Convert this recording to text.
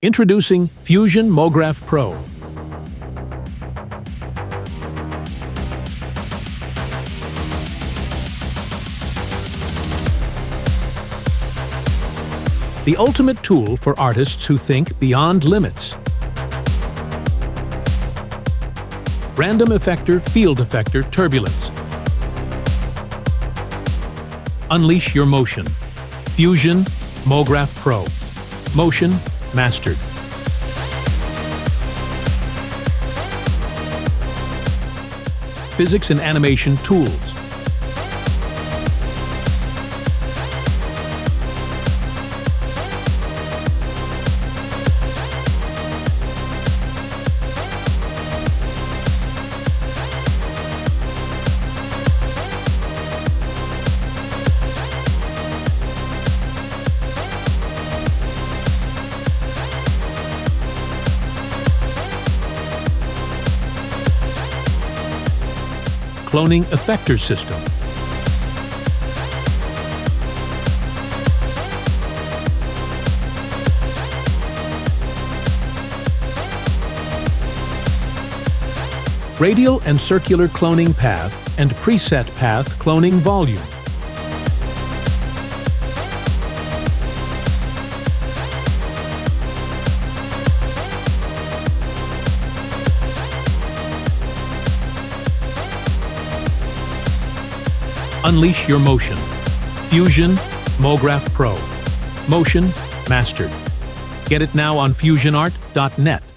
Introducing Fusion MoGraph Pro. The ultimate tool for artists who think beyond limits. Random effector, field effector, turbulence. Unleash your motion. Fusion MoGraph Pro. Motion mastered. Physics and animation tools. Cloning Effectors system. Radial and circular cloning path and preset path cloning volume. Unleash your motion. Fusion MoGraph Pro. Motion mastered. Get it now on fusionart.net.